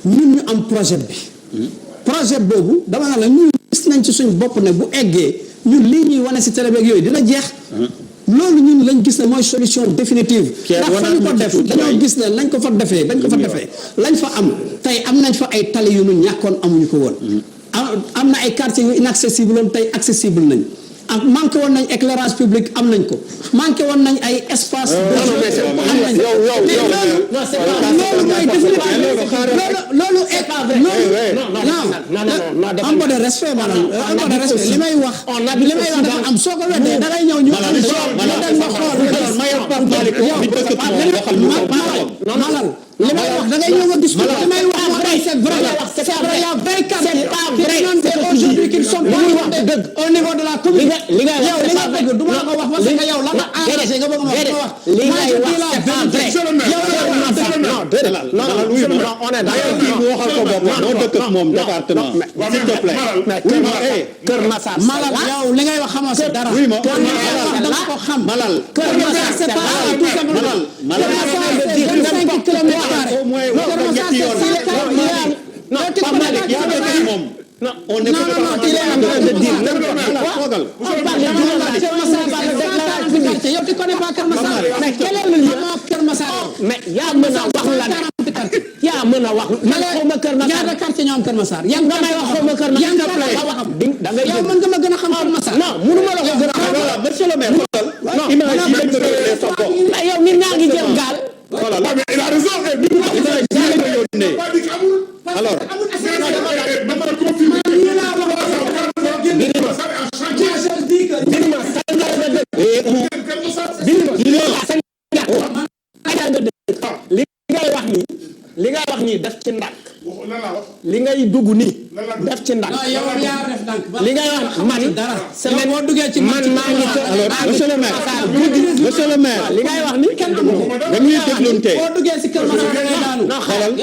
ñun ñu am projet bi. projet boobu dama ne la ñun gis nañ ci suñ bopp ne bu eggee ñun lii ñuy wane si télé beeg yooyu dina jeex. loolu ñun lañ gis ne mooy solution définitive. ndax fa ñu ko def dañoo gis ne lañ ko fa defee lañ fa am tey am nañ fa ay tali yu ñu ñàkkoon amuñu ko woon. am na ay quartiers yu inaccessible woon tey accessible nañ. ak manqué woon nañ éclairage public am nañ ko manqué woon nañ ay espace loolu mooy un peu de respect maanaam un peu de respect li may wax dafa am soo ko weddee da ngay ñëw ñu am malal li may wax da ngay ñëw nga discuter li may wax c'est vrai c'est vrai y a 20 quartiers aujourd'hui qui sont au niveau de la commune yow li nga bëgg du ma ko wax parce que yow la nga engagé nga bëgg ma wax li ngay wax c'est pas vrai on est d'accord kii mu waxal ko boppam moo dëkk ak moom département s'il te plaît Kër Massar Malal yow li ngay wax xamoo si dara Kër Massar dama ko xam Malal Kër Massar c'est pas tout simplement Kër Massar c'est 25 kilomètres carrés au moins wax nga ñetti yoon non pas mal yaa dëkk ak moom non on est pas en train de dire yow tu connais pas Kër Massar mais quel est le lien Kër Massar mais yaa mën a wax la yaa mën a wax man xawma Kër Massar ñaata quartier ñoo am Kër Massar yan nga may wax xawma Kër Massar da ngay yow mën nga ma gën a xam Kër Massar non mënuma la ko gën a xam voilà monsieur le maire xoolal imagine sa bopp yow nit ñaa ngi jël gaal xoolal il a raison alors li ngay wax nii def ci ndànk li ngay dugg nii def ci ndànk li ngay wax man semaine boo duggee ci man maa ngi alors monsieur le maire li ngay wax nii kenn du ko dañuy déglunte boo duggee ci Kër Massar da ngay daanu xoolal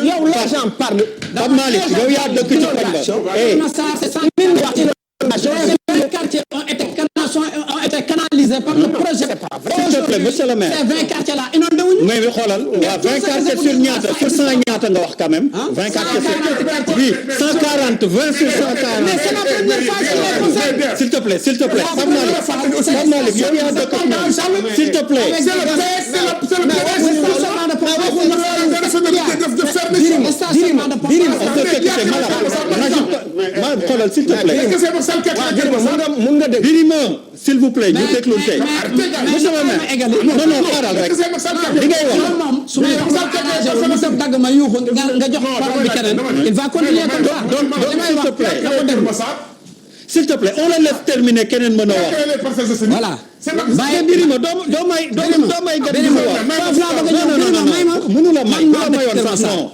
yow les gens parlent Pape Malick yow yaa dëkk ci koñ ba Kër Massar c'est ça les quartiers ont été canalisés par le projet. s'il te plaît monsieur le maire ces 20 quartiers là inondé wuñu mais bi xoolal waaw 20 quartiers sur ñaata sur 100 ñaata nga wax quand même 20 quartiers sur oui 140 20 sur 140 mais c'est la première fois que s'il te plaît Pape Malick yow yaa dëkk ak moom s'il te plaît xoolal s'il te plaît Birima s'il vous plaît ñu déglu tey monsieur le maire non xaaral rek li ngay wax moom su may wax mu sab dagg ma yuuxu nga jox parole bi keneen il va continuer comme ça donc s'il te plaît on le laisse terminer keneen mën a wax voilà bàyyi Birima doo may gën di wax may ma mënu la may bu la mayoon sax non